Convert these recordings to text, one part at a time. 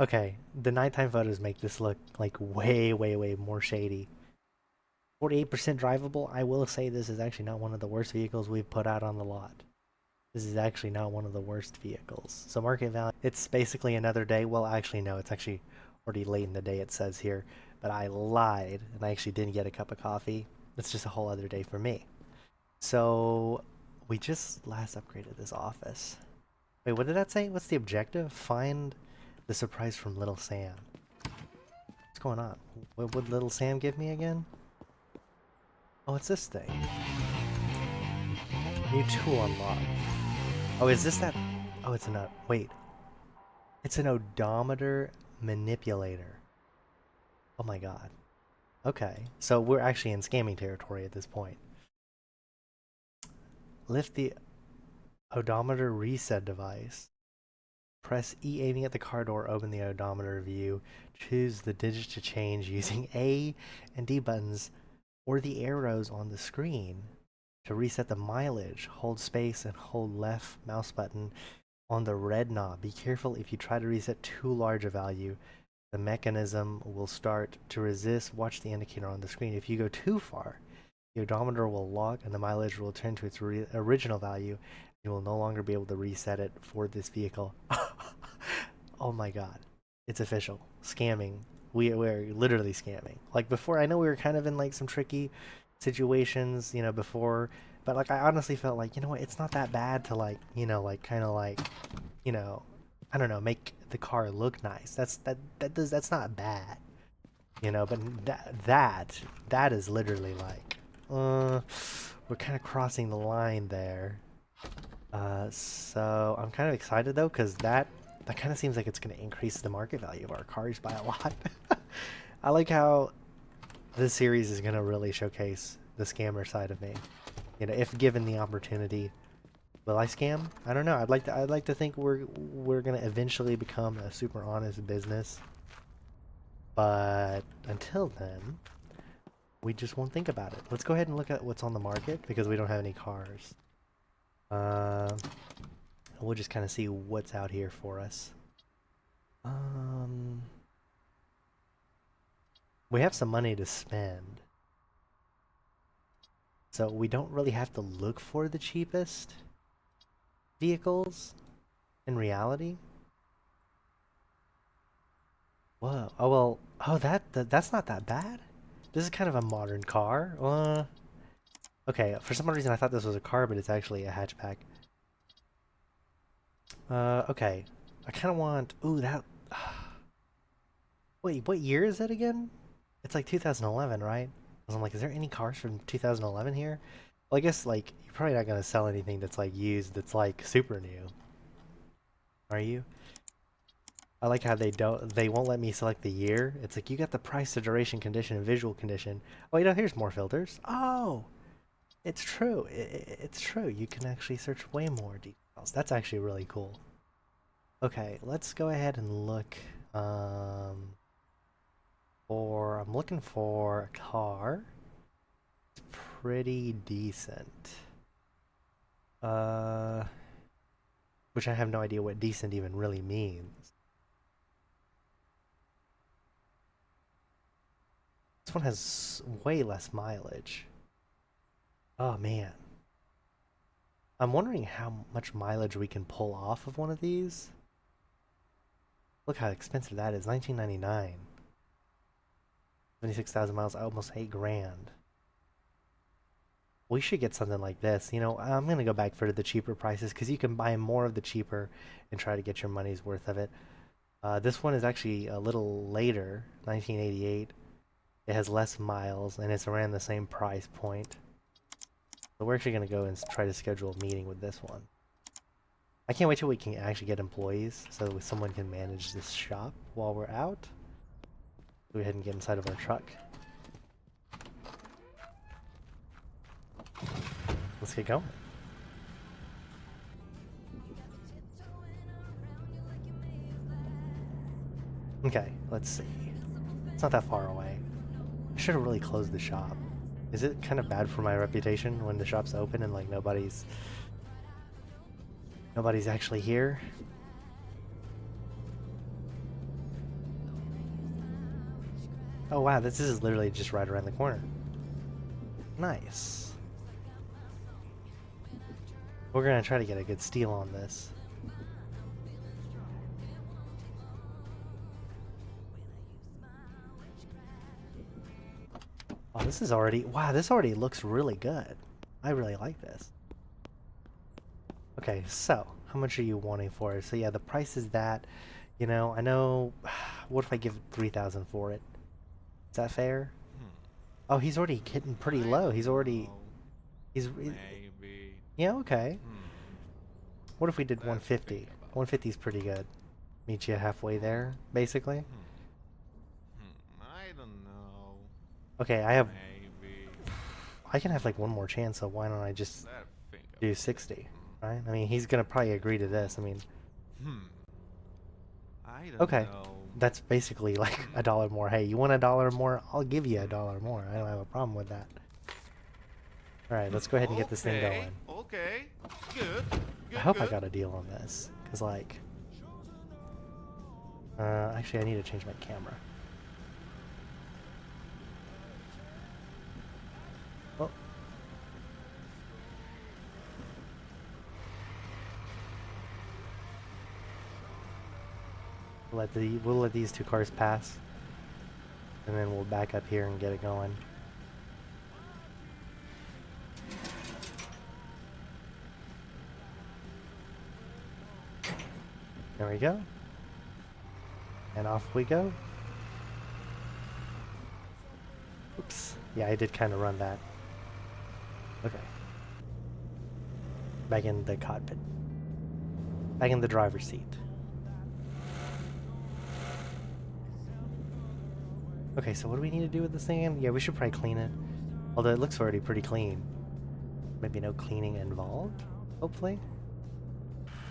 Okay, the nighttime photos make this look like way, way, way more shady. 48% drivable. I will say this is actually not one of the worst vehicles we've put out on the lot. This is actually not one of the worst vehicles. So market value, it's basically another day. Well, actually, no, it's actually already late in the day, it says here. But I lied, and I actually didn't get a cup of coffee. It's just a whole other day for me. So we just last upgraded this office. Wait, what did that say? What's the objective? Find the surprise from Little Sam. What's going on? What would Little Sam give me again? Oh, it's this thing. New tool unlocked. Oh, is this that? Oh, it's an wait. It's an odometer manipulator. Oh my god. Okay, so we're actually in scamming territory at this point. Lift the odometer reset device. Press E aiming at the car door, open the odometer view. Choose the digits to change using A and D buttons or the arrows on the screen. To reset the mileage, hold space and hold left mouse button on the red knob. Be careful if you try to reset too large a value. The mechanism will start to resist. Watch the indicator on the screen. If you go too far, the odometer will lock and the mileage will return to its original value. You will no longer be able to reset it for this vehicle. Oh my god. It's official. Scamming. We're literally scamming. Like before, I know we were kind of in like some tricky situations, before, but like I honestly felt like, you know what, it's not that bad to like, like kind of like, you know, I don't know, make the car look nice. That's not bad, but that is literally like, we're kind of crossing the line there. So I'm kind of excited though, because that kind of seems like it's going to increase the market value of our cars by a lot. I like how this series is going to really showcase the scammer side of me. If given the opportunity, will I scam? I don't know. I'd like to think we're going to eventually become a super honest business. But until then, we just won't think about it. Let's go ahead and look at what's on the market because we don't have any cars. Uh, we'll just kind of see what's out here for us. Um, we have some money to spend. So we don't really have to look for the cheapest vehicles in reality. Whoa. Oh, well. Oh, that's not that bad. This is kind of a modern car. Okay, for some reason I thought this was a car, but it's actually a hatchback. Okay. I kind of want... Ooh, that... Wait, what year is it again? It's like 2011, right? 'Cause I'm like, is there any cars from 2011 here? Well, I guess, like, you're probably not gonna sell anything that's, like, used that's, like, super new. Are you? I like how they won't let me select the year. It's like, you got the price, the duration, condition, and visual condition. Oh, here's more filters. Oh! It's true. It's true. You can actually search way more details. That's actually really cool. Okay, let's go ahead and look, I'm looking for a car. It's pretty decent. Uh, which I have no idea what decent even really means. This one has way less mileage. Oh man. I'm wondering how much mileage we can pull off of one of these. Look how expensive that is, 1999. 76,000 miles, almost 8 grand. We should get something like this. I'm going to go back for the cheaper prices because you can buy more of the cheaper and try to get your money's worth of it. This one is actually a little later, 1988. It has less miles and it's around the same price point. So we're actually going to go and try to schedule a meeting with this one. I can't wait till we can actually get employees so someone can manage this shop while we're out. Go ahead and get inside of our truck. Let's get going. Okay, let's see. It's not that far away. I should have really closed the shop. Is it kind of bad for my reputation when the shop's open and like nobody's actually here? Oh wow, this is literally just right around the corner. Nice. We're gonna try to get a good steal on this. Oh, this is already... Wow, this already looks really good. I really like this. Okay, so, how much are you wanting for it? So yeah, the price is that. You know, I know... What if I give 3,000 for it? Is that fair? Oh, he's already hitting pretty low. He's already... He's... Maybe. Yeah, okay. What if we did 150? 150 is pretty good. Meet you halfway there, basically. I don't know. Okay, I have... Maybe. I can have like one more chance, so why don't I just Let's think do about 60, it. right? I mean, he's gonna probably agree to this. I mean... I don't Okay. know. That's basically like $1 more. Hey, you want $1 more? I'll give you $1 more. I don't have a problem with that. Alright, let's go ahead and get this thing going. Okay. Good. I hope I got a deal on this. Because, like... actually, I need to change my camera. Oh. We'll let these two cars pass. And then we'll back up here and get it going. There we go. And off we go. Oops. Yeah, I did kind of run that. Okay. Back in the cockpit. Back in the driver's seat. Okay, so what do we need to do with this thing again? Yeah, we should probably clean it. Although it looks already pretty clean. Maybe no cleaning involved, hopefully.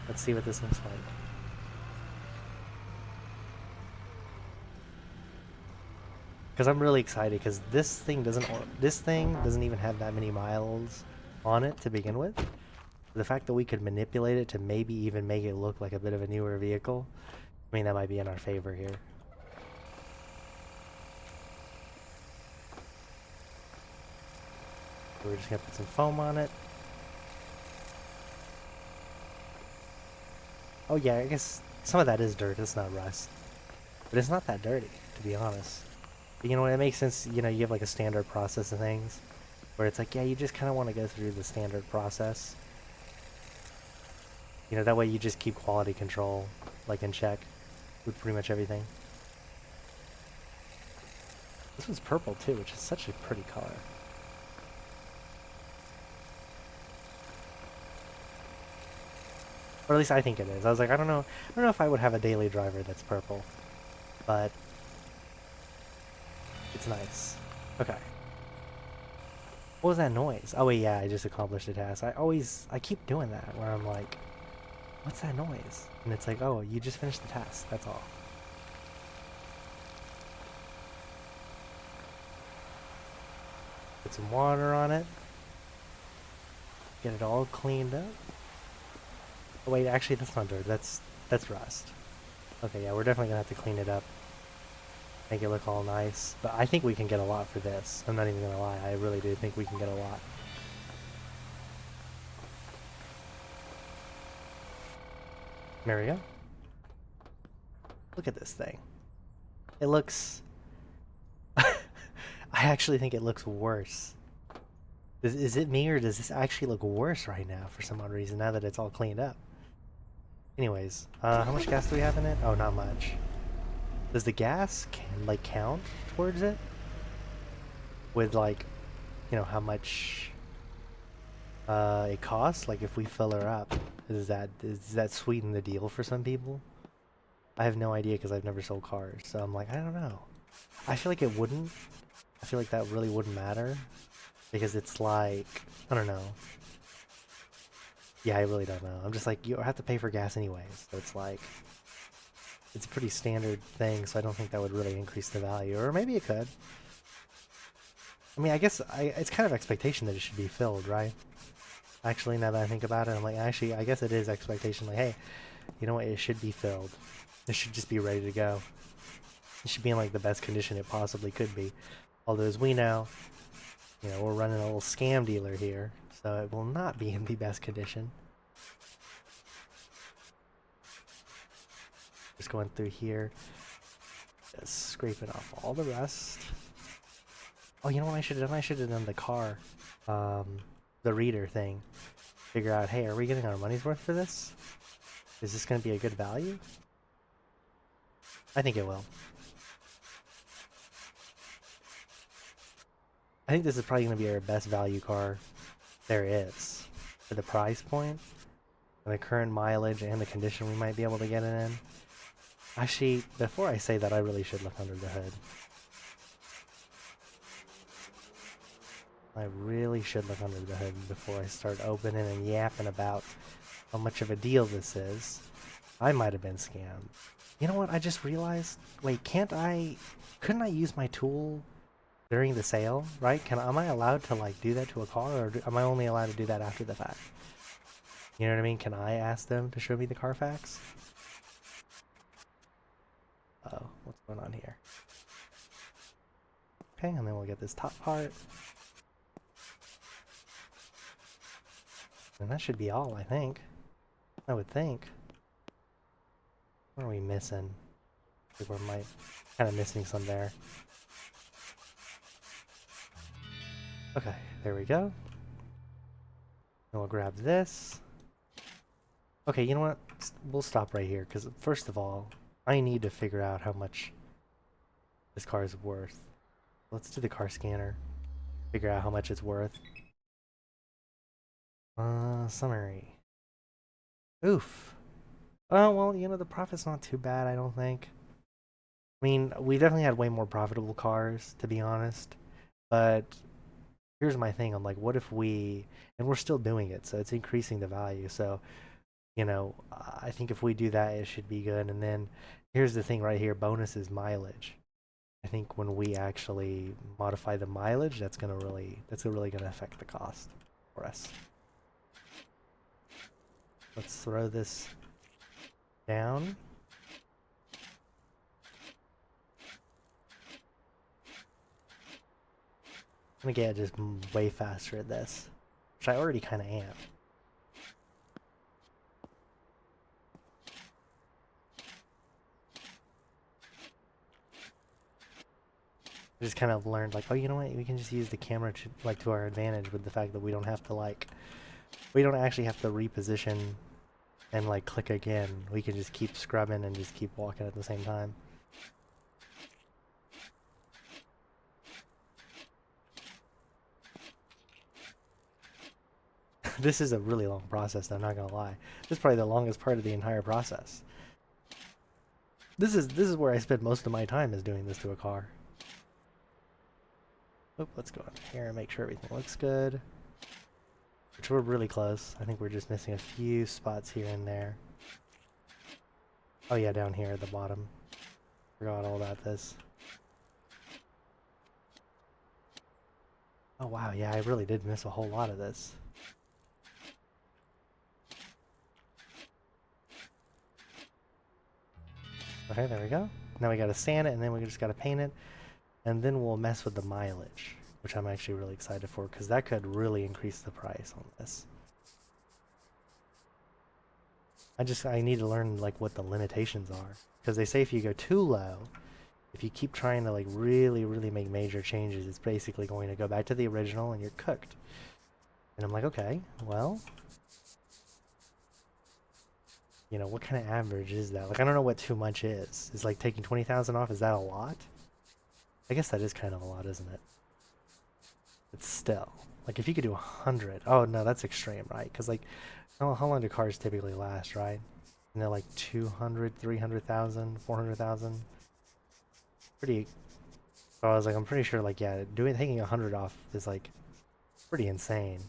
Let's see what this looks like. Because I'm really excited because this thing doesn't even have that many miles on it to begin with. The fact that we could manipulate it to maybe even make it look like a bit of a newer vehicle, I mean, that might be in our favor here. We're just gonna put some foam on it. Oh yeah, I guess some of that is dirt, it's not rust. But it's not that dirty, to be honest. But you know what, it makes sense, you know, you have like a standard process of things. Where it's like, yeah, you just kind of want to go through the standard process. You know, that way you just keep quality control, like, in check with pretty much everything. This one's purple too, which is such a pretty color. Or at least I think it is. I was like, I don't know if I would have a daily driver that's purple. But it's nice. Okay. What was that noise? Oh wait, yeah, I just accomplished a task. I keep doing that where I'm like, what's that noise? And it's like, oh, you just finished the task, that's all. Put some water on it. Get it all cleaned up. Oh wait, actually that's not dirt, that's rust. Okay, yeah, we're definitely gonna have to clean it up. Make it look all nice. But I think we can get a lot for this. I'm not even gonna lie, I really do think we can get a lot. There we go. Look at this thing. It looks... I actually think it looks worse. Is it me, or does this actually look worse right now for some odd reason, now that it's all cleaned up? Anyways, how much gas do we have in it? Oh, not much. Does the gas count towards it? With, like, you know, how much it costs? Like, if we fill her up, does that sweeten the deal for some people? I have no idea because I've never sold cars, so I'm like, I don't know. I feel like it wouldn't. I feel like that really wouldn't matter because it's like, I don't know. Yeah, I really don't know. I'm just like, you have to pay for gas anyways, so it's like, it's a pretty standard thing, so I don't think that would really increase the value, or maybe it could. I mean, I guess it's kind of expectation that it should be filled, right? Actually, now that I think about it, I'm like, actually, I guess it is expectation. Like, hey, you know what? It should be filled. It should just be ready to go. It should be in like the best condition it possibly could be. Although as we know, we're running a little scam dealer here, so it will not be in the best condition. Just going through here, just scraping off all the rust. Oh, you know what I should have done? I should have done the car, the reader thing. Figure out, hey, are we getting our money's worth for this? Is this going to be a good value? I think it will. I think this is probably going to be our best value car there is for the price point and the current mileage and the condition we might be able to get it in. Actually, before I say that, I really should look under the hood. I really should look under the hood before I start opening and yapping about how much of a deal this is. I might have been scammed. You know what? I just realized. Wait, couldn't I use my tool during the sale? Right? Am I allowed to like do that to a car, or am I only allowed to do that after the fact? You know what I mean? Can I ask them to show me the Carfax? Oh, what's going on here? Okay, and then we'll get this top part. And that should be all, I think. I would think. What are we missing? I think we're kind of missing some there. Okay, there we go. And we'll grab this. Okay, you know what? We'll stop right here, because first of all, I need to figure out how much this car is worth. Let's do the car scanner. Figure out how much it's worth. Summary. Oof. Oh, well, the profit's not too bad, I don't think. I mean, we definitely had way more profitable cars, to be honest. But here's my thing. I'm like, what if and we're still doing it, so it's increasing the value. So, I think if we do that, it should be good. And then here's the thing right here. Bonus is mileage. I think when we actually modify the mileage, that's really gonna affect the cost for us. Let's throw this down. I'm gonna get just way faster at this, which I already kind of am. I just kind of learned like, oh, you know what? We can just use the camera to our advantage with the fact that we don't actually have to reposition and like click again. We can just keep scrubbing and just keep walking at the same time. This is a really long process, I'm not gonna lie. This is probably the longest part of the entire process. This is where I spend most of my time, is doing this to a car. Oop, let's go up here and make sure everything looks good. Which we're really close. I think we're just missing a few spots here and there. Oh yeah, down here at the bottom. Forgot all about this. Oh wow, yeah, I really did miss a whole lot of this. Okay, there we go. Now we gotta sand it, and then we just gotta paint it. And then we'll mess with the mileage, which I'm actually really excited for, because that could really increase the price on this. I need to learn like what the limitations are, because they say if you go too low, if you keep trying to like really make major changes, it's basically going to go back to the original and you're cooked. And I'm like, okay, well, what kind of average is that? Like, I don't know what too much is. Is like taking 20,000 off, is that a lot? I guess that is kind of a lot, isn't it? But still, like if you could do 100, oh no, that's extreme, right? Because like, how long do cars typically last, right? And they're like 200, 300,000, 400,000. Pretty. So I was like, I'm pretty sure, like, yeah, taking 100 off is like pretty insane.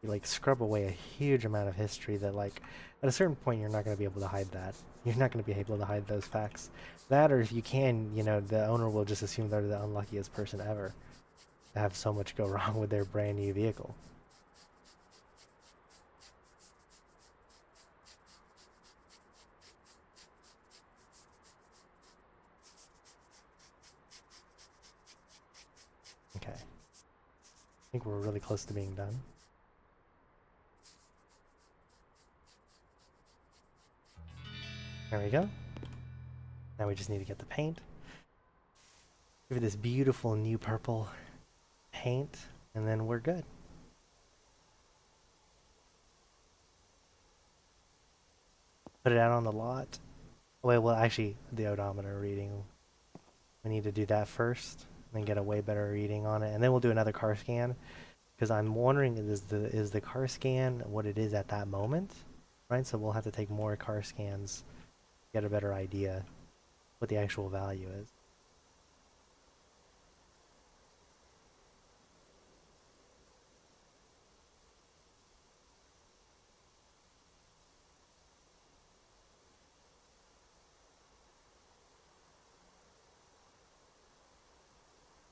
You like scrub away a huge amount of history that, like, at a certain point, you're not going to be able to hide that. You're not going to be able to hide those facts. That, or if you can, the owner will just assume they're the unluckiest person ever to have so much go wrong with their brand new vehicle. think we're really close to being done. There we go. Now we just need to get the paint. Give it this beautiful new purple paint, and then we're good. Put it out on the lot. Wait, well, actually, the odometer reading. We need to do that first, and then get a way better reading on it, and then we'll do another car scan. Because I'm wondering, is the car scan what it is at that moment, right? So we'll have to take more car scans, get a better idea what the actual value is.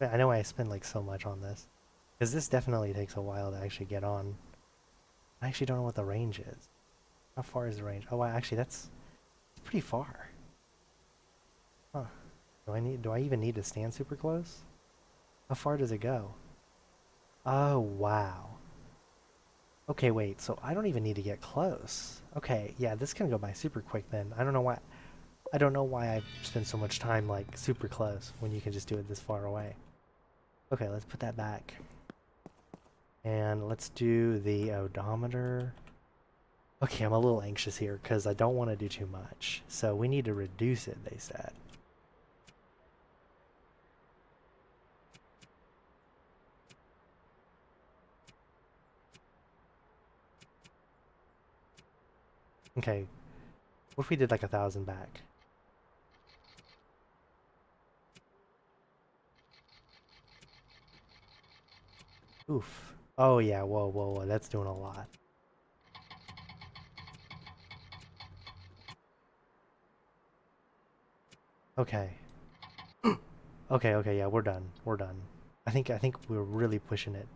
I know I spend like so much on this. Because this definitely takes a while to actually get on. I actually don't know what the range is. How far is the range? Oh, actually that's pretty far. Huh. Do I even need to stand super close? How far does it go? Oh, wow. Okay, wait, so I don't even need to get close. Okay, yeah, this can go by super quick then. I don't know why I spend so much time like super close when you can just do it this far away. Okay, let's put that back. And let's do the odometer. Okay, I'm a little anxious here because I don't want to do too much. So we need to reduce it, they said. Okay, what if we did like 1,000 back? Oof. Oh yeah, whoa, whoa, whoa, that's doing a lot. Okay. Okay, okay, yeah, we're done. We're done. I think we're really pushing it.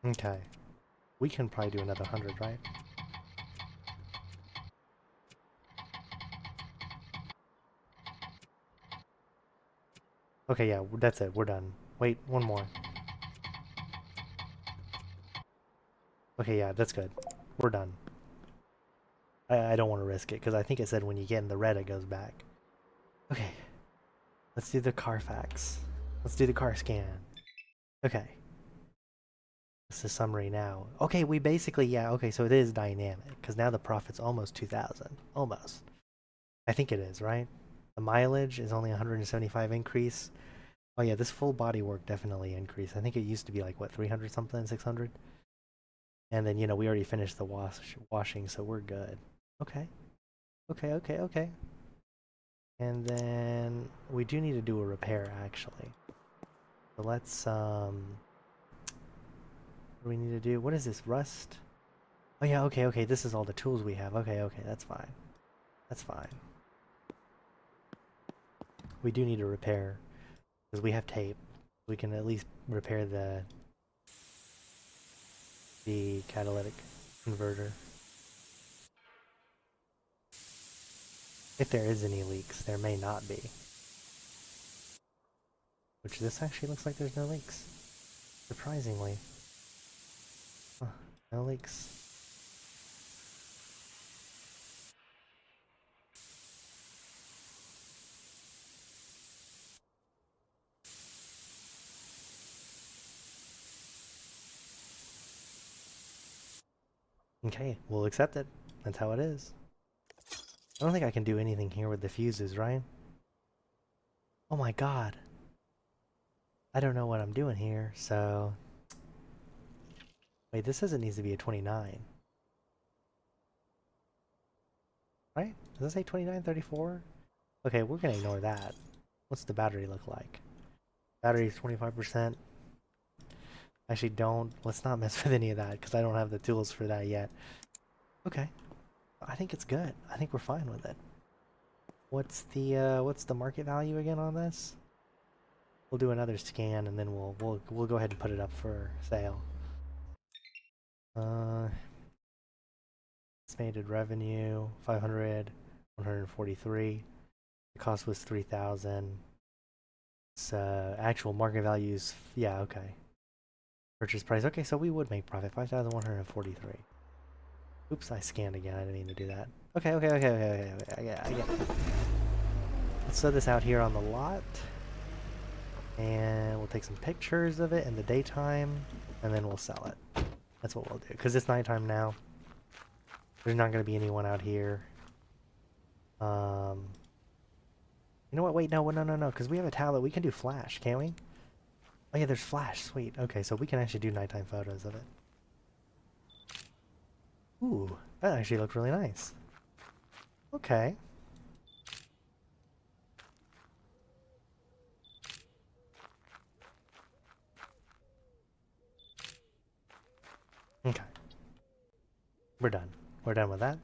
Okay. We can probably do another 100, right? Okay, yeah, that's it. We're done. Wait, one more. Okay, yeah, that's good. We're done. I don't want to risk it because I think it said when you get in the red it goes back. Okay. Let's do the Carfax. Let's do the car scan. Okay. This is summary now. Okay, we basically, yeah, okay, so it is dynamic because now the profit's almost 2,000. Almost. I think it is, right? The mileage is only 175 increase. Oh yeah, this full body work definitely increased. I think it used to be like, what, 300 something, 600? And then, we already finished the washing, so we're good. Okay. Okay, okay, okay. And then we do need to do a repair, actually. So let's, what do we need to do? What is this, rust? Oh yeah, okay, okay, this is all the tools we have. Okay, okay, that's fine. That's fine. We do need to repair, because we have tape. We can at least repair the catalytic converter. If there is any leaks, there may not be. Which this actually looks like there's no leaks. Surprisingly. Huh, no leaks. Okay, we'll accept it. That's how it is. I don't think I can do anything here with the fuses, right? Oh my god. I don't know what I'm doing here, so... Wait, this says it needs to be a 29. Right? Does it say 29, 34? Okay, we're gonna ignore that. What's the battery look like? Battery's 25%. Actually, let's not mess with any of that, because I don't have the tools for that yet. Okay. I think it's good. I think we're fine with it. What's the market value again on this? We'll do another scan and then we'll go ahead and put it up for sale. Estimated revenue 500, 143. The cost was 3,000. So actual market values, yeah, okay. Purchase price, okay, so we would make profit, 5,143. Oops, I scanned again. I didn't mean to do that. Okay. I get it. Let's set this out here on the lot. And we'll take some pictures of it in the daytime. And then we'll sell it. That's what we'll do. Because it's nighttime now. There's not going to be anyone out here. You know what? Wait, no. Because we have a tablet. We can do flash, can't we? Oh yeah, there's flash. Sweet. Okay, so we can actually do nighttime photos of it. Ooh, that actually looked really nice. Okay. Okay. We're done. We're done with that.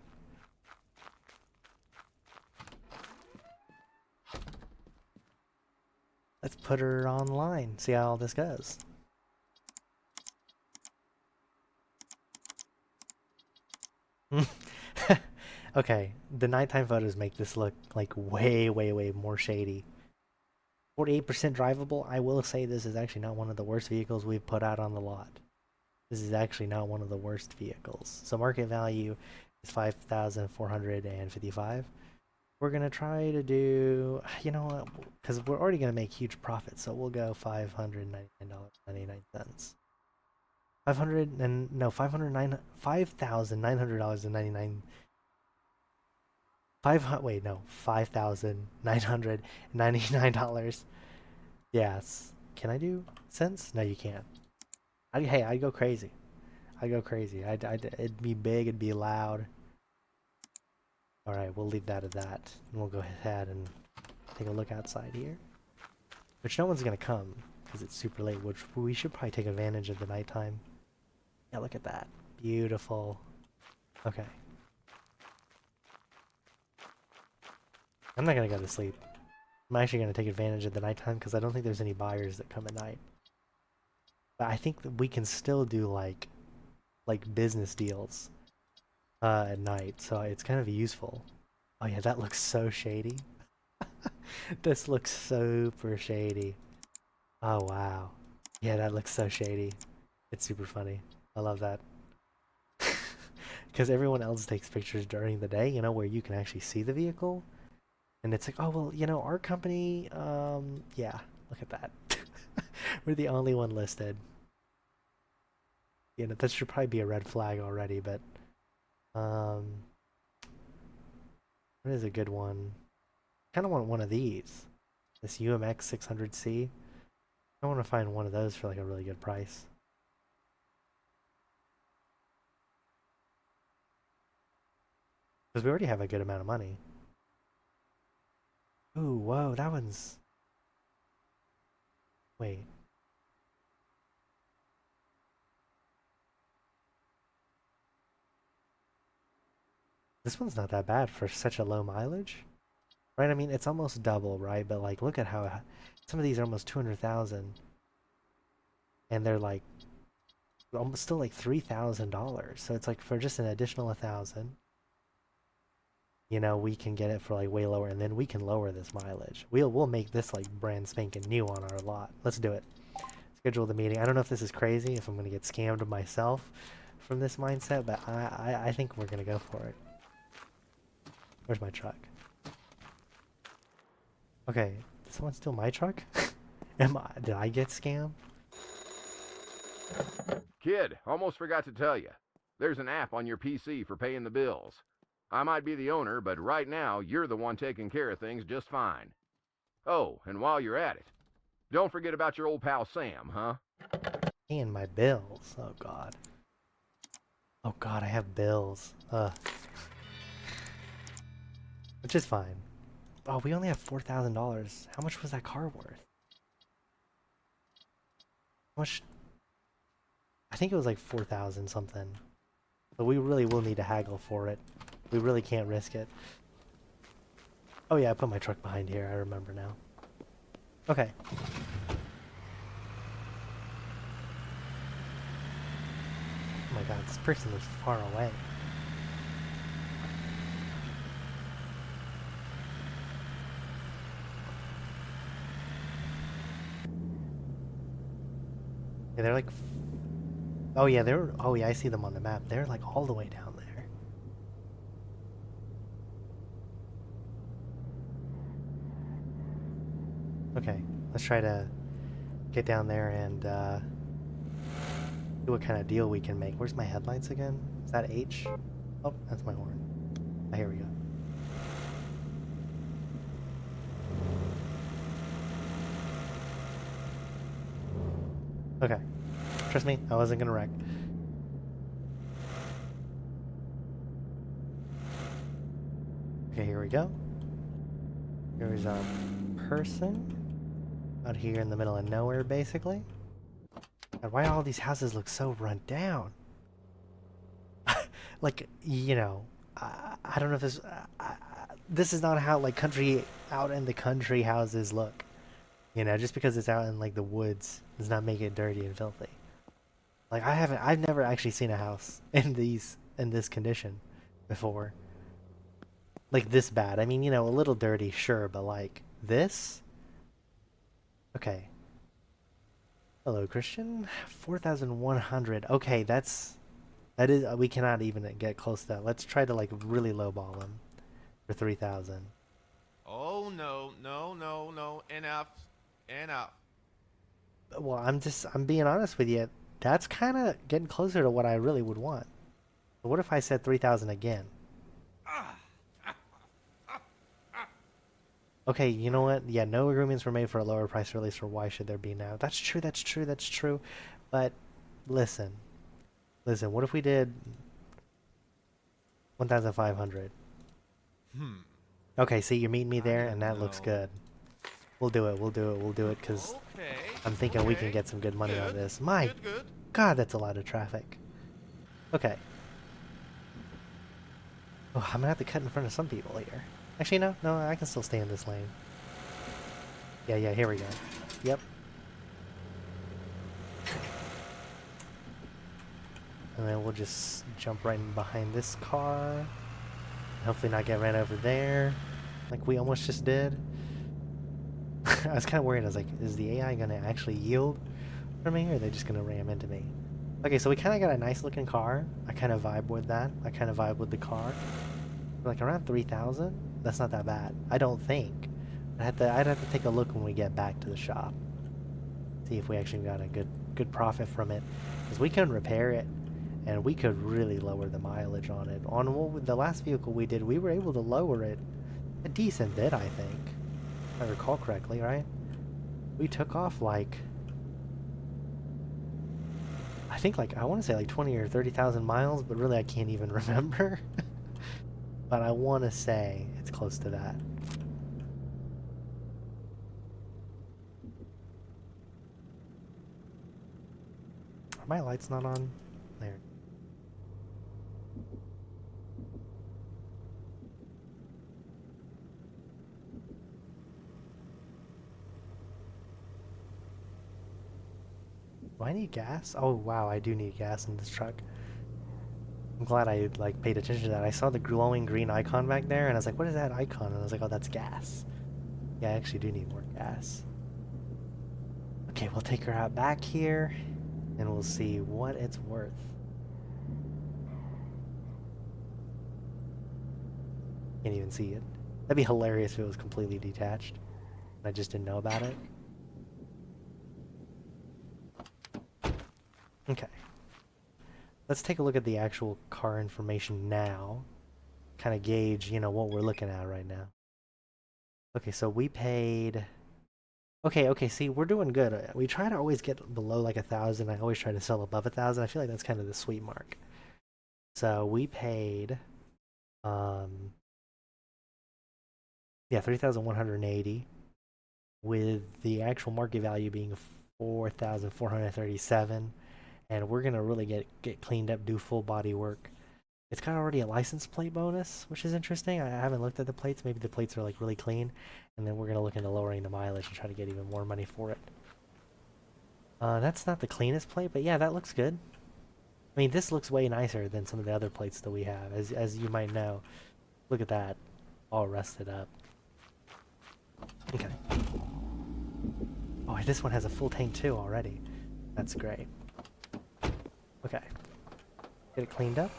Let's put her online, see how all this goes. Okay, the nighttime photos make this look like way more shady. 48% drivable. I will say this is actually not one of the worst vehicles we've put out on the lot. This is actually not one of the worst vehicles. So market value is 5,455. We're gonna try to do, you know what, because we're already gonna make huge profits, so we'll go $599.99. $5,900.99. $5,999. Yes. Can I do cents? No, you can't. Hey, I'd go crazy. It'd be big, it'd be loud. Alright, we'll leave that at that. And we'll go ahead and take a look outside here. Which no one's gonna come, because it's super late, which we should probably take advantage of the nighttime. Yeah, look at that. Beautiful. Okay. I'm not gonna go to sleep. I'm actually gonna take advantage of the nighttime, because I don't think there's any buyers that come at night. But I think that we can still do, like business deals at night, so it's kind of useful. Oh yeah, that looks so shady. This looks super shady. Oh wow. Yeah, that looks so shady. It's super funny. I love that. Because everyone else takes pictures during the day, you know, where you can actually see the vehicle. And it's like, oh, well, you know, our company, yeah, look at that. We're the only one listed. You know, that should probably be a red flag already, but, what is a good one? Kind of want one of these. This UMX 600C. I want to find one of those for like a really good price. Because we already have a good amount of money. Ooh, whoa, that one's... Wait. This one's not that bad for such a low mileage. Right, I mean, it's almost double, right? But like, look at how... Some of these are almost 200,000. And they're like... Almost still like $3,000. So it's like for just an additional 1,000. You know, we can get it for like way lower, and then we can lower this mileage. We'll make this like brand spanking new on our lot. Let's do it. Schedule the meeting. I don't know if this is crazy, if I'm gonna get scammed myself from this mindset, but I think we're gonna go for it. Where's my truck? Okay, did someone steal my truck? Did I get scammed? Kid, almost forgot to tell you. There's an app on your PC for paying the bills. I might be the owner, but right now, you're the one taking care of things just fine. Oh, and while you're at it, don't forget about your old pal Sam, huh? And my bills. Oh god. Oh god, I have bills. Which is fine. Oh, we only have $4,000. How much was that car worth? How much? I think it was like 4,000 something. But we really will need to haggle for it. We really can't risk it. Oh yeah, I put my truck behind here. I remember now. Okay. my god, this person is far away. Yeah, they're like... Oh yeah, they're... Oh yeah, I see them on the map. They're like all the way down there. Okay, let's try to get down there and see what kind of deal we can make. Where's my headlights again? Is that H? Oh, that's my horn. Oh, here we go. Okay. Trust me, I wasn't gonna wreck. Okay, here we go. There's a person out here in the middle of nowhere, basically. God, why do all these houses look so run down? Like, you know, I don't know if this... this is not how, like, country... out in the country houses look. You know, just because it's out in, like, the woods does not make it dirty and filthy. Like, I've never actually seen a house in this condition before. Like, this bad. I mean, you know, a little dirty, sure, but, like, this? Okay. Hello, Christian. 4,100. Okay, that is, we cannot even get close to that. Let's try to, like, really lowball him for 3,000. Oh no, no, no, no. Enough. Enough. Well, I'm being honest with you. That's kind of getting closer to what I really would want. But what if I said 3,000 again? Okay, you know what? Yeah, no agreements were made for a lower price release, or why should there be now? That's true, that's true, that's true. But, listen. Listen, what if we did 1,500? Okay, see, you're meeting me there, and that looks good. We'll do it, because Okay. I'm thinking we can get some good money on this. My Good. God, that's a lot of traffic. Okay. Oh, I'm gonna have to cut in front of some people here. Actually, no, I can still stay in this lane. Yeah, here we go. Yep. And then we'll just jump right in behind this car. Hopefully not get ran over there, like we almost just did. I was kind of worried. I was like, is the AI gonna actually yield for me, or are they just gonna ram into me? Okay, so we kind of got a nice looking car. I kind of vibe with that. I kind of vibe with the car. Like around 3,000. That's not that bad. I don't think. I'd have to take a look when we get back to the shop. See if we actually got a good profit from it, because we can repair it, and we could really lower the mileage on it. On the last vehicle we did, we were able to lower it a decent bit, I think. If I recall correctly, right? We took off like, I think like, I want to say like 20 or 30,000 miles, but really I can't even remember. But I want to say it's close to that. Are my lights not on? There. Do I need gas? Oh wow, I do need gas in this truck. I'm glad I like paid attention to that. I saw the glowing green icon back there, and I was like, what is that icon? And I was like, oh, that's gas. Yeah, I actually do need more gas. Okay, we'll take her out back here, and we'll see what it's worth. Can't even see it. That'd be hilarious if it was completely detached, and I just didn't know about it. Okay. Let's take a look at the actual car information now. Kind of gauge, you know, what we're looking at right now. Okay, so we paid... Okay, see, we're doing good. We try to always get below like 1,000. I always try to sell above 1,000. I feel like that's kind of the sweet mark. So we paid... yeah, 3,180. With the actual market value being 4,437. And we're gonna really get cleaned up, do full body work. It's got already a license plate bonus, which is interesting. I haven't looked at the plates. Maybe the plates are like really clean, and then we're gonna look into lowering the mileage and try to get even more money for it. That's not the cleanest plate, but yeah, that looks good. I mean, this looks way nicer than some of the other plates that we have, as you might know. Look at that, all rusted up. Okay. Oh, this one has a full tank too already. That's great. Okay. Get it cleaned up.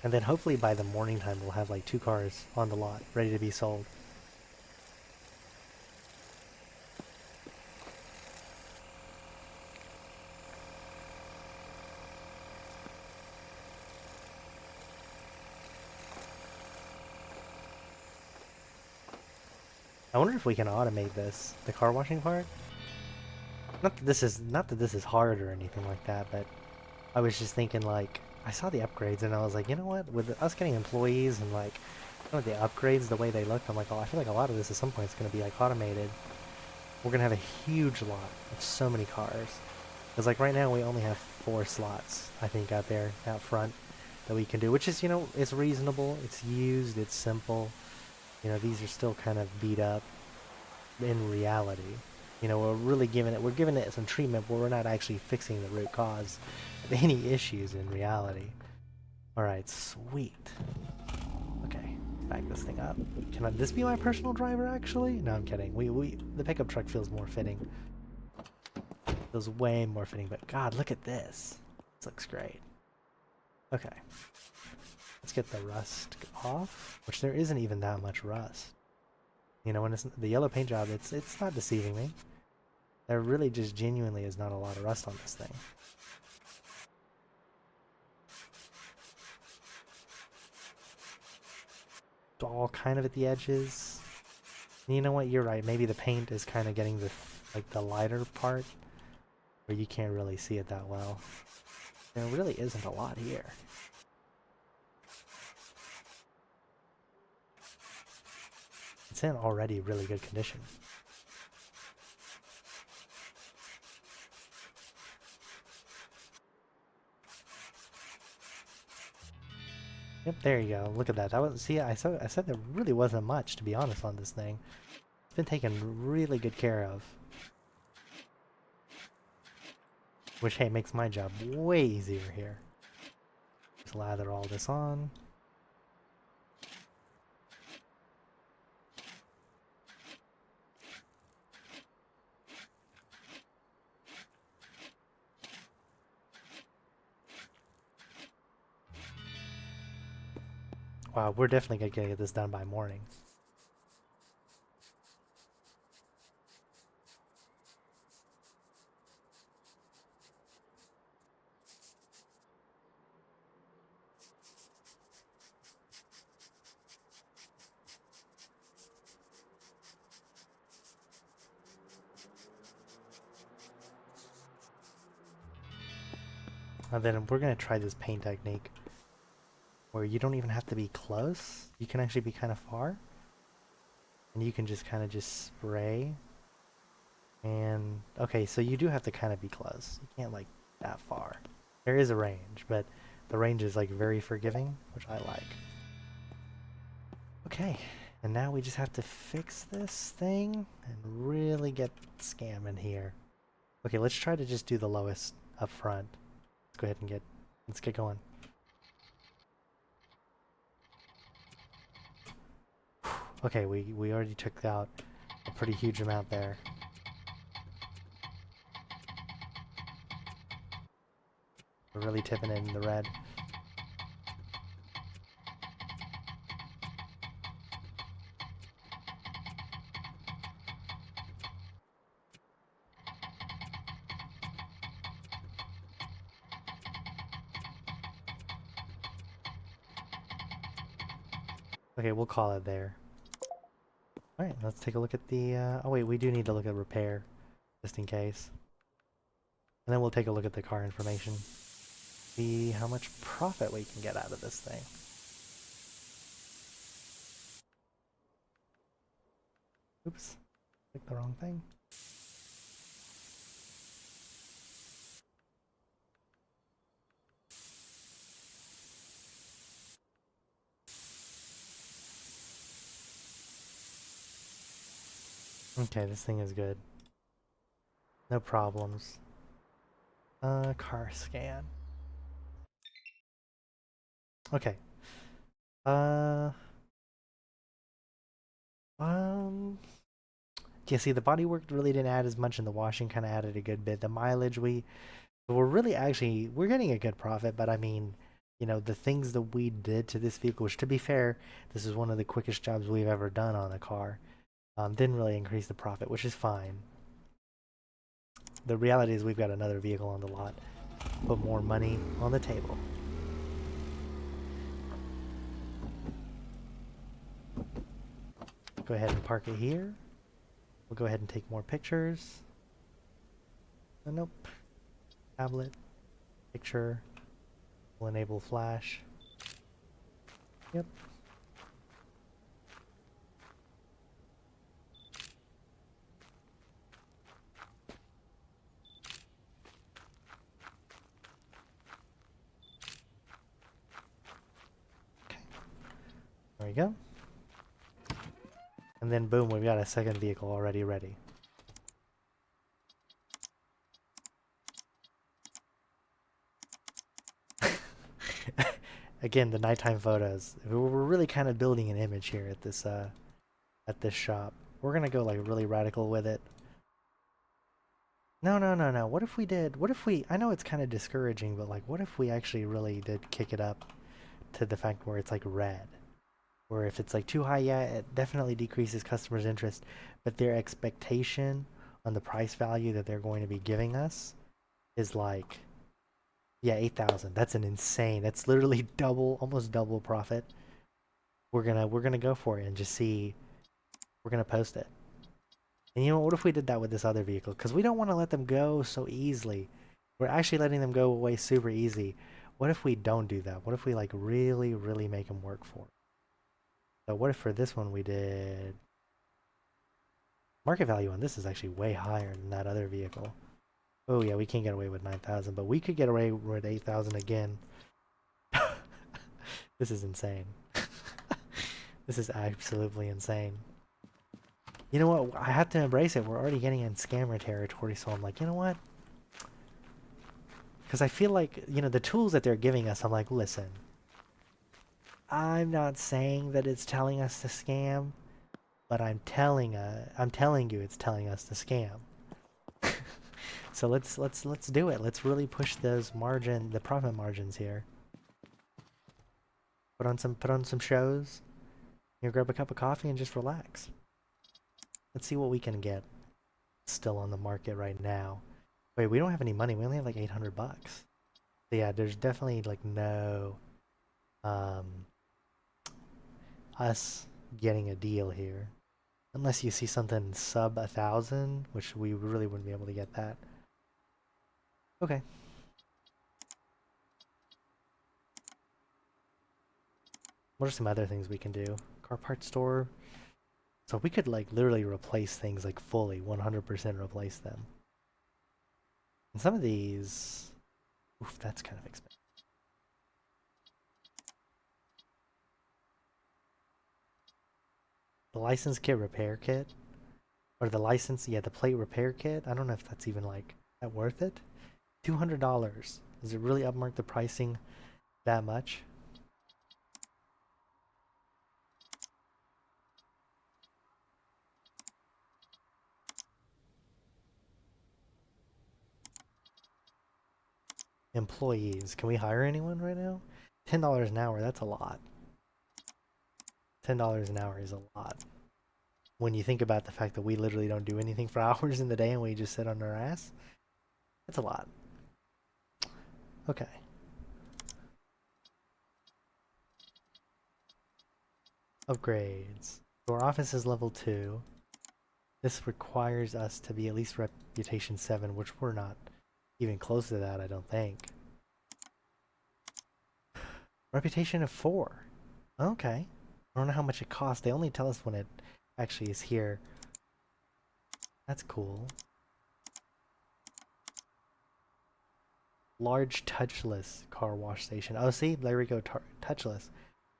And then hopefully by the morning time we'll have like 2 cars on the lot, ready to be sold. I wonder if we can automate this, the car washing part. Not that this is hard or anything like that, but I was just thinking like I saw the upgrades and I was like, you know what? With us getting employees and like the upgrades, the way they look, I'm like, oh, I feel like a lot of this at some point is going to be like automated. We're going to have a huge lot of so many cars. Because like right now we only have 4 slots, I think, out there out front that we can do, which is, it's reasonable, it's used, it's simple. These are still kind of beat up in reality. We're giving it some treatment, but we're not actually fixing the root cause of any issues in reality. Alright, sweet. Okay, back this thing up. Can this be my personal driver, actually? No, I'm kidding. The pickup truck feels more fitting. Feels way more fitting, but God, look at this. This looks great. Okay. Let's get the rust off, which there isn't even that much rust. When it's the yellow paint job, it's not deceiving me. There really just genuinely is not a lot of rust on this thing. It's all kind of at the edges. And you know what? You're right. Maybe the paint is kind of getting the lighter part, where you can't really see it that well. There really isn't a lot here. It's in already really good condition. Yep, there you go. Look at that. I said there really wasn't much, to be honest, on this thing. It's been taken really good care of. Which, hey, makes my job way easier here. Just lather all this on. Wow, we're definitely gonna get this done by morning. And then we're gonna try this paint technique where you don't even have to be close. You can actually be kind of far. And you can just kind of just spray. And, okay, so you do have to kind of be close. You can't, like, that far. There is a range, but the range is, like, very forgiving, which I like. Okay, and now we just have to fix this thing and really get scamming here. Okay, let's try to just do the lowest up front. Let's go ahead and let's get going. Okay, we already took out a pretty huge amount there. We're really tipping it in the red. Okay, we'll call it there. Alright, let's take a look at the, oh wait, we do need to look at repair, just in case. And then we'll take a look at the car information. See how much profit we can get out of this thing. Oops, clicked the wrong thing. Okay, this thing is good. No problems. Car scan. Okay. Uh, yeah, see, the bodywork really didn't add as much, and the washing kind of added a good bit. The mileage, we're really actually, we're getting a good profit, but I mean, you know, the things that we did to this vehicle, which to be fair, this is one of the quickest jobs we've ever done on a car, didn't really increase the profit, which is fine. The reality is we've got another vehicle on the lot. Put more money on the table. Go ahead and park it here. We'll go ahead and take more pictures. Oh, nope. Tablet. Picture. We'll enable flash. Yep. Okay. There we go. And then boom, we've got a second vehicle already ready. Again, the nighttime photos. We're really kind of building an image here at this shop. We're gonna go like really radical with it. No, no, no, no. What if we did? What if we? I know it's kind of discouraging, but like, what if we actually really did kick it up to the fact where it's like red? Where if it's like too high, yeah, it definitely decreases customers' interest, but their expectation on the price value that they're going to be giving us is like, yeah, 8,000. That's an insane. That's literally double, almost double profit. We're gonna go for it and just see. We're gonna post it. And you know what if we did that with this other vehicle? Because we don't want to let them go so easily. We're actually letting them go away super easy. What if we don't do that? What if we like really, really make them work for it? So what if for this one we did... Market value on this is actually way higher than that other vehicle. Oh yeah, we can't get away with 9,000, but we could get away with 8,000 again. This is insane. This is absolutely insane. You know what? I have to embrace it. We're already getting in scammer territory, so I'm like, you know what? Because I feel like, you know, the tools that they're giving us, I'm like, listen, I'm not saying that it's telling us to scam, but I'm telling you it's telling us to scam. So let's do it. Let's really push those the profit margins here. Put on some shows. You grab a cup of coffee and just relax. Let's see what we can get. It's still on the market right now. Wait, we don't have any money. We only have like 800 bucks. So yeah, there's definitely like no us getting a deal here. Unless you see something sub 1,000, which we really wouldn't be able to get that. Okay. What are some other things we can do? Car parts store. So we could like literally replace things like fully, 100% replace them. And some of these, oof, that's kind of expensive. The license kit repair kit, or the license, yeah, the plate repair kit. I don't know if that's even like that worth it. $200. Does it really upmark the pricing that much? Employees. Can we hire anyone right now? $10 an hour, that's a lot. $10 an hour is a lot. When you think about the fact that we literally don't do anything for hours in the day and we just sit on our ass, that's a lot. Okay. Upgrades. So our office is level 2. This requires us to be at least reputation 7, which we're not even close to that, I don't think. Reputation of 4. Okay. I don't know how much it costs. They only tell us when it actually is here. That's cool. Large touchless car wash station. Oh, see? There we go. Touchless.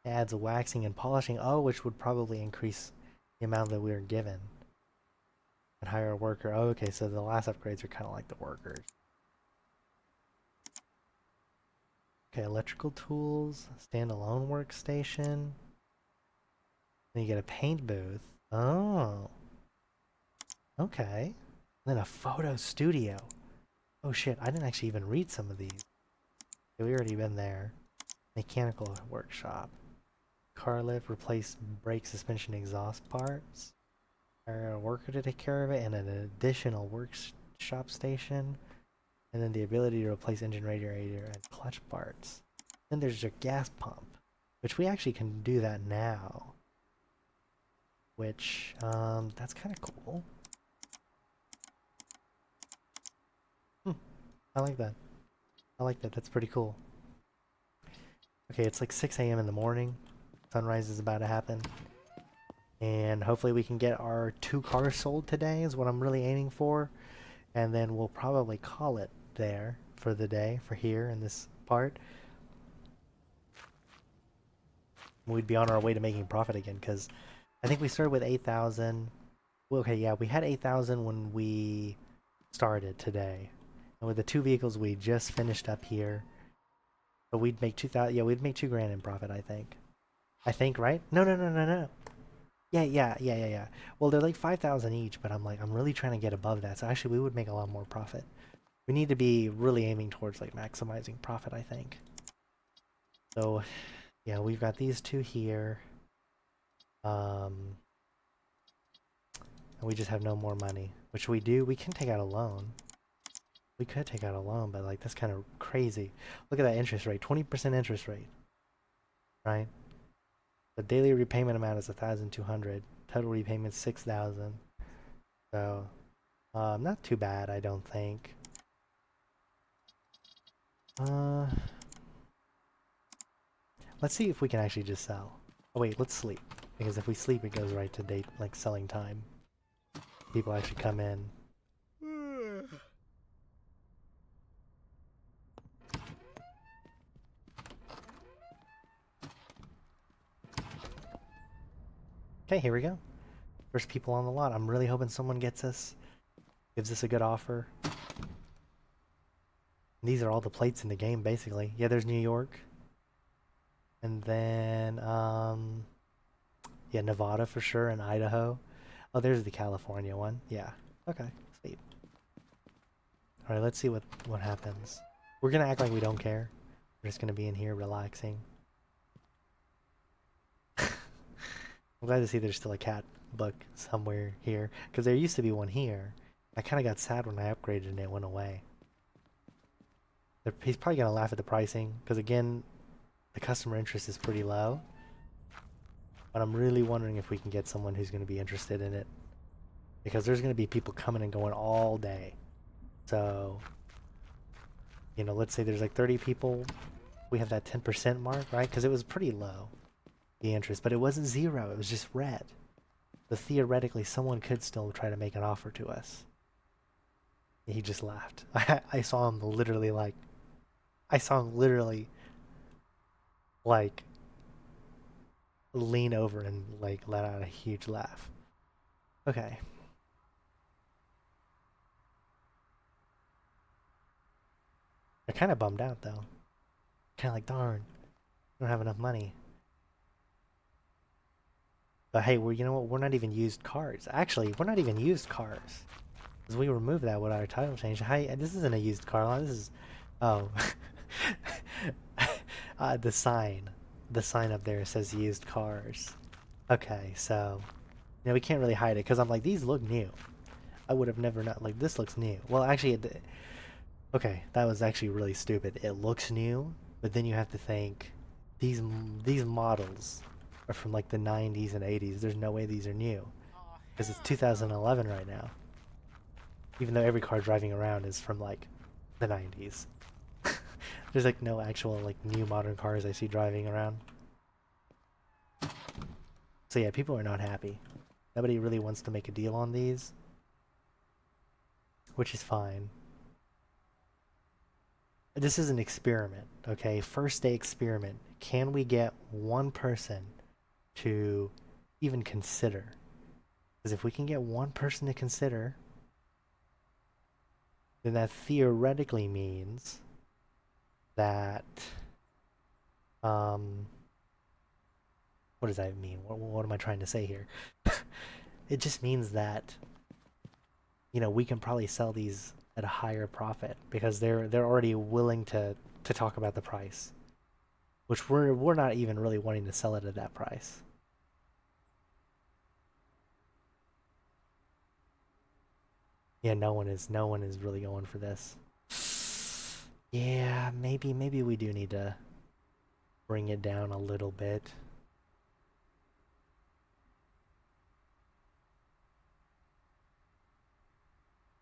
It adds waxing and polishing. Oh, which would probably increase the amount that we are given. And hire a worker. Oh, okay, so the last upgrades are kind of like the workers. Okay, electrical tools, standalone workstation. Then you get a paint booth. Oh. Okay. Then a photo studio. Oh shit, I didn't actually even read some of these. Okay, we already been there. Mechanical workshop. Car lift, replace brake suspension exhaust parts. Hire a worker to take care of it, and an additional workshop station. And then the ability to replace engine radiator and clutch parts. Then there's your gas pump, which we actually can do that now. Which, that's kind of cool. I like that. I like that. That's pretty cool. Okay, it's like 6 a.m. in the morning. Sunrise is about to happen. And hopefully we can get our 2 cars sold today is what I'm really aiming for. And then we'll probably call it there for the day, for here in this part. We'd be on our way to making profit again, because I think we started with 8,000. Well, okay, yeah, we had 8,000 when we started today. And with the 2 vehicles we just finished up here, so we'd make 2,000. Yeah, we'd make 2 grand in profit, I think. I think, right? No. Yeah. Well, they're like 5,000 each, but I'm really trying to get above that. So actually, we would make a lot more profit. We need to be really aiming towards like maximizing profit, I think. So, yeah, we've got these 2 here. And we just have no more money, which we do. We can take out a loan. We could take out a loan, but like that's kind of crazy. Look at that interest rate, 20% interest rate, right? The daily repayment amount is 1,200. Total repayment 6,000. So, not too bad, I don't think. Let's see if we can actually just sell. Oh wait, let's sleep, because if we sleep, it goes right to date, like selling time. People actually come in. Okay, here we go. First people on the lot. I'm really hoping someone gets us, gives us a good offer. These are all the plates in the game, basically. Yeah, there's New York. And then, yeah, Nevada for sure, and Idaho. Oh, there's the California one. Yeah. Okay, sweet. Alright, let's see what happens. We're gonna act like we don't care. We're just gonna be in here relaxing. I'm glad to see there's still a cat book somewhere here, because there used to be one here. I kind of got sad when I upgraded and it went away. He's probably gonna laugh at the pricing, because again, the customer interest is pretty low. But I'm really wondering if we can get someone who's going to be interested in it, because there's going to be people coming and going all day. So, you know, let's say there's like 30 people. We have that 10% mark, right? Because it was pretty low, the interest, but it wasn't zero. It was just red. So theoretically, someone could still try to make an offer to us. He just laughed. I saw him literally like, lean over and like let out a huge laugh. Okay. They're kind of bummed out though. Kind of like, darn, we don't have enough money. But hey, you know what? We're not even used cars. Actually, we're not even used cars. Because we removed that with our title change. Hi, this isn't a used car lot. This is, oh, the sign. The sign up there says used cars. Okay, so, you know, we can't really hide it, because I'm like, these look new. I would have never not, like, this looks new. Well, actually, okay, that was actually really stupid. It looks new, but then you have to think, these models are from like the 90s and 80s. There's no way these are new, because it's 2011 right now. Even though every car driving around is from like the 90s. There's like no actual like new modern cars I see driving around. So yeah, people are not happy. Nobody really wants to make a deal on these, which is fine. This is an experiment, okay? First day experiment. Can we get one person to even consider Because if we can get one person to consider, then that theoretically means that, what does that mean? What am I trying to say here? It just means that, you know, we can probably sell these at a higher profit because they're already willing to talk about the price, which we're not even really wanting to sell it at that price. Yeah, no one is really going for this. Yeah, maybe we do need to bring it down a little bit.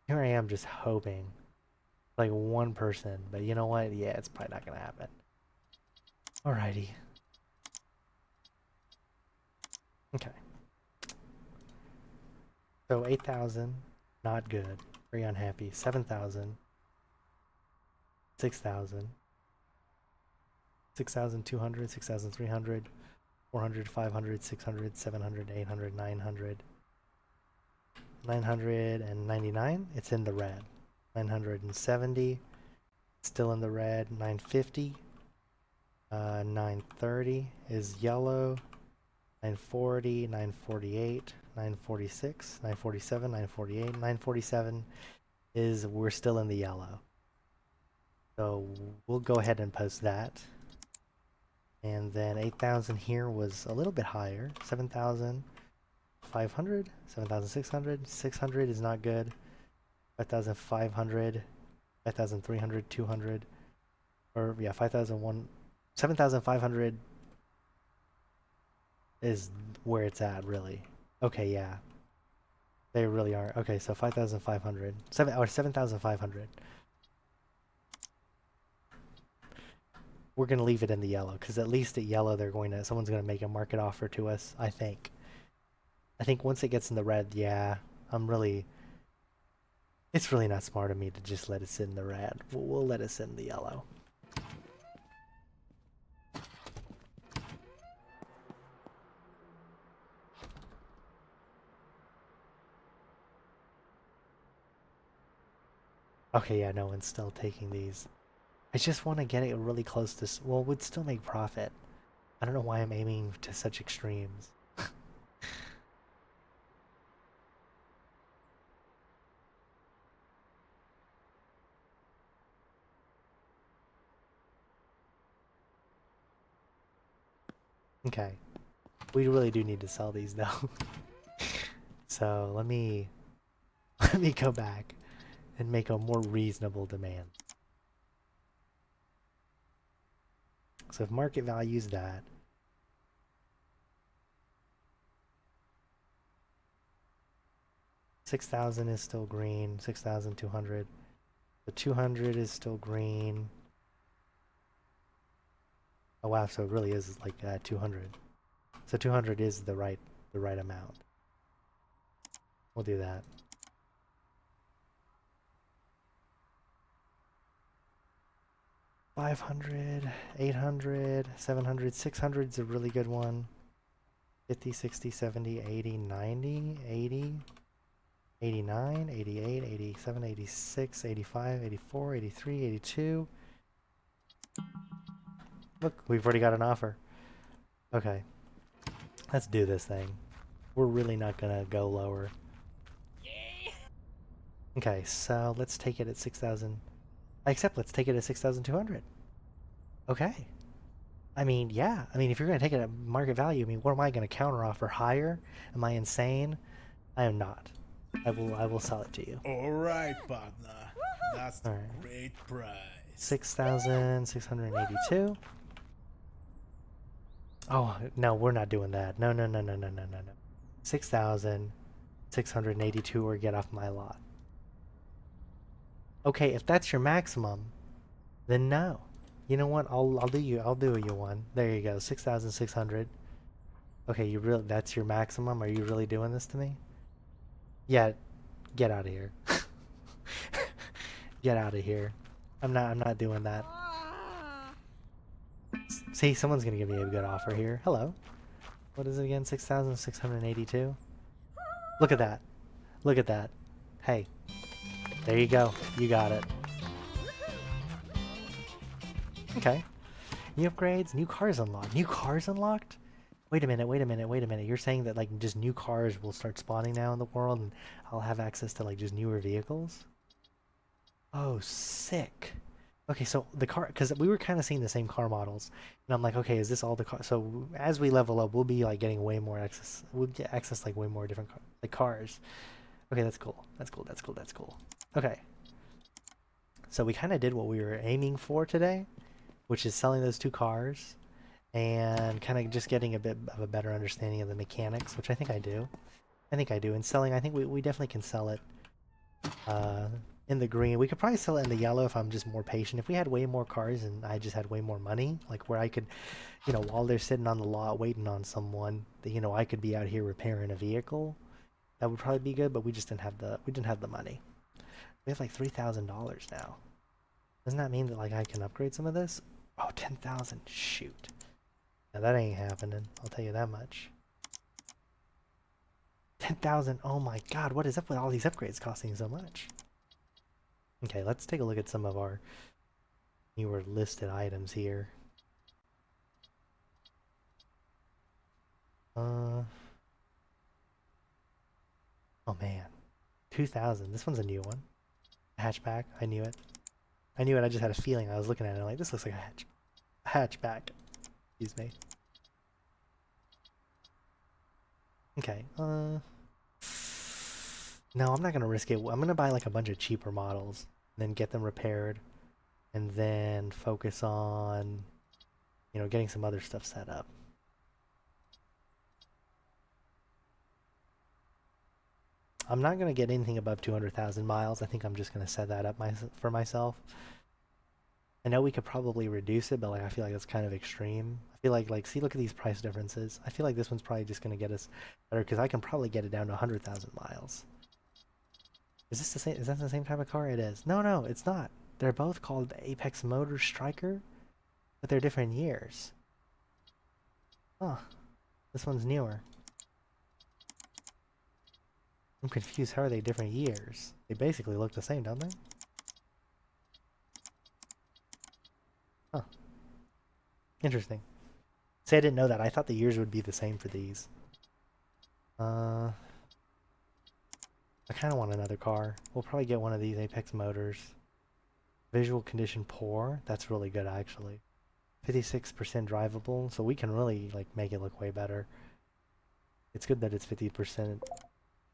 Here I am just hoping like one person, but you know what? Yeah, it's probably not gonna happen. Alrighty. Okay. So 8,000, not good. Very unhappy. 7,000. 6,000. 6,200, 6,300, 400, 500, 600, 700, 800, 900. 999, it's in the red. 970, still in the red. 950, 930 is yellow. 940, 948, 946, 947, 948, 947 is we're still in the yellow. So we'll go ahead and post that. And then 8,000 here was a little bit higher. 7,500, 7,600, 600 is not good. 5,500, 5,300, 200, or yeah, 5,001, 7,500 is where it's at, really. Okay, yeah. They really are. Okay, so 5,500. 7,500. We're going to leave it in the yellow, because at least at yellow, someone's going to make a market offer to us, I think. I think once it gets in the red, yeah, it's really not smart of me to just let it sit in the red. We'll let it sit in the yellow. Okay, yeah, no one's still taking these. I just want to get it really close to... Well, would still make profit. I don't know why I'm aiming to such extremes. Okay. We really do need to sell these, though. So, let me go back and make a more reasonable demand. So if market value is that, 6,000 is still green, 6,200. The 200 is still green. Oh wow, so it really is like 200. So 200 is the right amount. We'll do that. $500, $800, $700, $600 is a really good one. 50, 60, 70, 80, 90, 80, 89, 88, 87, 86, 85, 84, 83, 82. Look, we've already got an offer. Okay. Let's do this thing. We're really not gonna go lower. Okay, so let's take it at 6,000. Except let's take it at 6,200. Okay. I mean, yeah. I mean, if you're going to take it at market value, I mean, what am I going to counter offer higher? Am I insane? I am not. I will sell it to you. All right, partner. That's a great price. 6,682. Oh, no, we're not doing that. No. 6,682 or get off my lot. Okay, if that's your maximum, then no. You know what? I'll do you one. There you go. 6,600. Okay, that's your maximum? Are you really doing this to me? Yeah, get out of here. Get out of here. I'm not doing that. See, someone's gonna give me a good offer here. Hello. What is it again? 6,682? Look at that. Look at that. Hey. There you go. You got it. Okay. New upgrades, new cars unlocked. New cars unlocked? Wait a minute, wait a minute, wait a minute. You're saying that like just new cars will start spawning now in the world and I'll have access to like just newer vehicles? Oh, sick. Okay, so the car, because we were kind of seeing the same car models, and I'm like, okay, is this all the car? So as we level up, we'll be like getting way more access. We'll get access like way more different like cars. Okay, that's cool. That's cool. That's cool. That's cool. Okay, so we kind of did what we were aiming for today, which is selling those two cars and kind of just getting a bit of a better understanding of the mechanics, which I think I do. I think I do. And selling, I think we definitely can sell it in the green. We could probably sell it in the yellow if I'm just more patient. If we had way more cars and I just had way more money, like where I could, you know, while they're sitting on the lot waiting on someone, that, you know, I could be out here repairing a vehicle. That would probably be good, but we just didn't have the money. We have like $3,000 now. Doesn't that mean that like I can upgrade some of this? Oh, 10,000. Shoot. Now that ain't happening. I'll tell you that much. 10,000. Oh my god, what is up with all these upgrades costing so much? Okay, let's take a look at some of our newer listed items here. Oh man. 2,000. This one's a new one. Hatchback. I knew it. I knew it. I just had a feeling. I was looking at it like, this looks like a hatchback. Excuse me. Okay. No, I'm not gonna risk it. I'm gonna buy like a bunch of cheaper models, then get them repaired, and then focus on, you know, getting some other stuff set up. I'm not gonna get anything above 200,000 miles. I think I'm just gonna set that up for myself. I know we could probably reduce it, but like I feel like that's kind of extreme. I feel like see, look at these price differences. I feel like this one's probably just gonna get us better because I can probably get it down to 100,000 miles. Is this the same? Is that the same type of car? It is. No, no, it's not. They're both called Apex Motor Striker, but they're different years. Huh. This one's newer. I'm confused. How are they different years? They basically look the same, don't they? Huh. Interesting. See, I didn't know that. I thought the years would be the same for these. I kind of want another car. We'll probably get one of these Apex Motors. Visual condition poor. That's really good, actually. 56% drivable, so we can really like make it look way better. It's good that it's 56%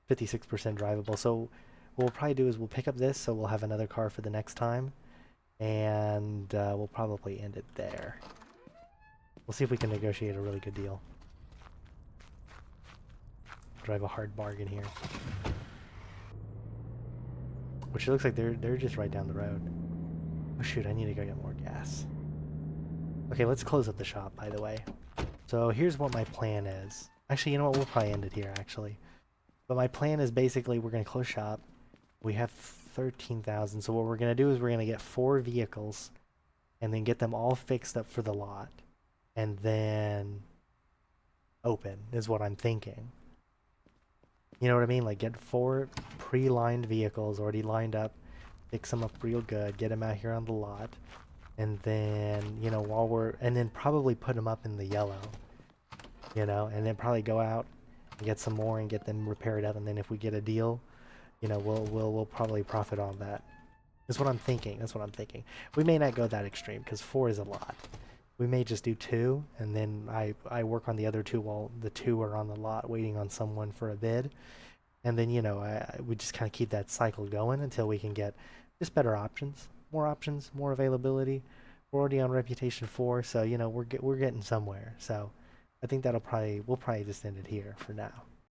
drivable. So what we'll probably do is we'll pick up this, so we'll have another car for the next time, and we'll probably end it there. We'll see if we can negotiate a really good deal. Drive a hard bargain here. Which it looks like they're just right down the road. Oh shoot, I need to go get more gas. Okay, let's close up the shop, by the way. So here's what my plan is. Actually, you know what? We'll probably end it here, actually. But my plan is basically we're going to close shop. We have 13,000. So what we're going to do is we're going to get 4 vehicles and then get them all fixed up for the lot. And then open is what I'm thinking. You know what I mean? Like get 4 pre-lined vehicles already lined up, fix them up real good, get them out here on the lot, and then, you know, and then probably put them up in the yellow, you know, and then probably go out and get some more and get them repaired up, and then if we get a deal, you know, we'll probably profit on that. That's what I'm thinking. That's what I'm thinking. We may not go that extreme because 4 is a lot. We may just do 2, and then I work on the other 2 while the 2 are on the lot waiting on someone for a bid. And then, you know, we just kind of keep that cycle going until we can get just better options, more availability. We're already on reputation 4, so, you know, we're getting somewhere. So I think we'll probably just end it here for now.